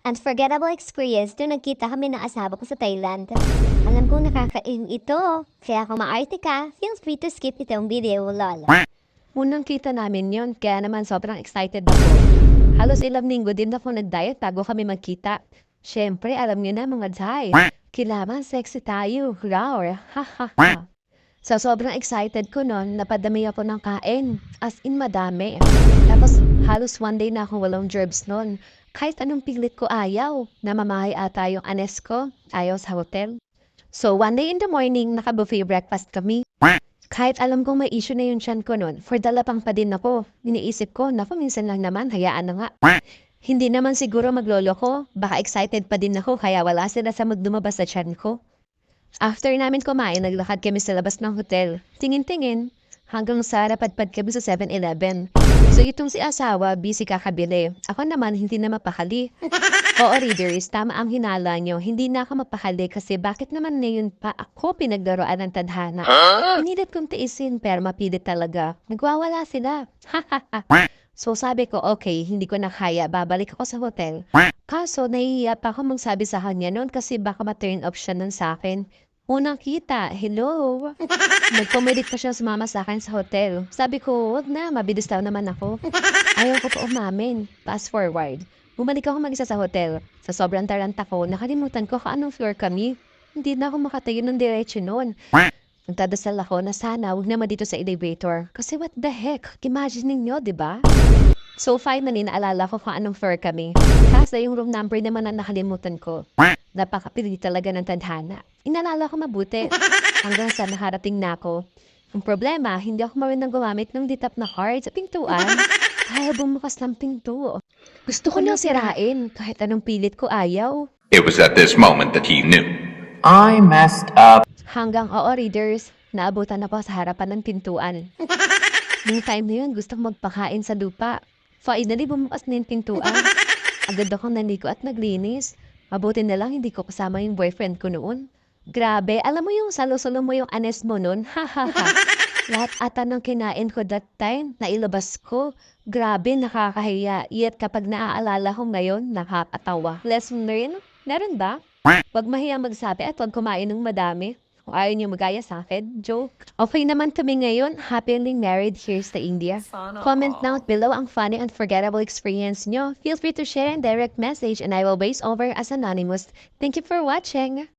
Unforgettable experience nung nagkita kami ng asawa ko sa Thailand. Alam kong nakakailing ito, kaya kung maarte ka, feel free to skip itong video, lol. Unang kita namin yon, kaya naman sobrang excited ako. Halos ilang linggo din ako nag-diet bago kami magkita. Siyempre, alam niyo na mga Thai. Kailangan sexy tayo, rawr, ha ha ha. Sa sobrang excited ko noon, napadami ako ng kain. As in, madami. Tapos, halos one day na akong walang gerbs noon. Kahit anong pilit ko ayaw. Namamahay ata yung anes ko. Ayaw sa hotel. So, one day in the morning, naka-buffet breakfast kami. Kahit alam kong may issue na yung tiyan ko noon, for dalapang pa din ako. Iniisip ko, naku, minsan lang naman, hayaan na nga. Hindi naman siguro maglolo ko. Baka excited pa din ako, kaya wala sila sa magdumabas sa tiyan ko. After namin kumain, naglakad kami sa labas ng hotel. Tingin-tingin, hanggang sa napadpad kami sa 7-Eleven. So itong si asawa, busy kakabili. Ako naman, hindi na mapakali. Oo, readers, tama ang hinala nyo. Hindi na ako mapakali kasi bakit naman ngayon pa ako pinagdaroan ng tadhana? Pinilit kong tiisin pero mapilit talaga. Nagwawala sila. So sabi ko, okay, hindi ko na kaya. Babalik ako sa hotel. Kaso, nahihiya pa ako magsabi sa kanya noon kasi baka ma-turn off siya nun sa akin. Unang kita, hello. Nag-comedit pa siya sumama sa akin sa hotel. Sabi ko, wag na, mabilis daw naman ako. Ayaw ko pa umamin. Fast forward. Bumalik ako mag-isa sa hotel. Sa sobrang taranta ko, nakalimutan ko anong floor kami. Hindi na ako makatayo ng diretso noon. Nagdadasal ako na sana wag naman dito sa elevator. Kasi what the heck? Imagine ninyo, di ba? So finally, naalala ko kung anong floor kami. Kasi yung room number naman na nakalimutan ko. Napakapili talaga ng tadhana. Inalala ko mabuti. Hanggang sa nakarating na ako. Ang problema, hindi ako marunong gumamit ng ditap na card sa pintuan. Kaya bumukas ng pinto. Gusto ko nang sirain. Kahit anong pilit ko ayaw. It was at this moment that he knew. I messed up. Hanggang readers, naabutan na po sa harapan ng pintuan. Nung time na yun, gusto ko magpakain sa lupa. Finally, bumukas na yung pintuan. Agad akong naligo at naglinis. Mabuti na lang hindi ko kasama yung boyfriend ko noon. Grabe, alam mo yung salo-salo mo yung anes mo noon? Ha ha ha. Lahat ata ng kinain ko that time, nailabas ko. Grabe, nakakahiya. Yet kapag naaalala ko ngayon, nakakatawa. Lesson learned? Meron ba? Huwag mahiya magsabi at huwag kumain ng madami. Kung ayaw niyo magaya sa akin, joke. Okay naman kami ngayon, happily married here sa India. Comment down below ang funny and unforgettable experience nyo. Feel free to share and direct message and I will voice over as anonymous. Thank you for watching!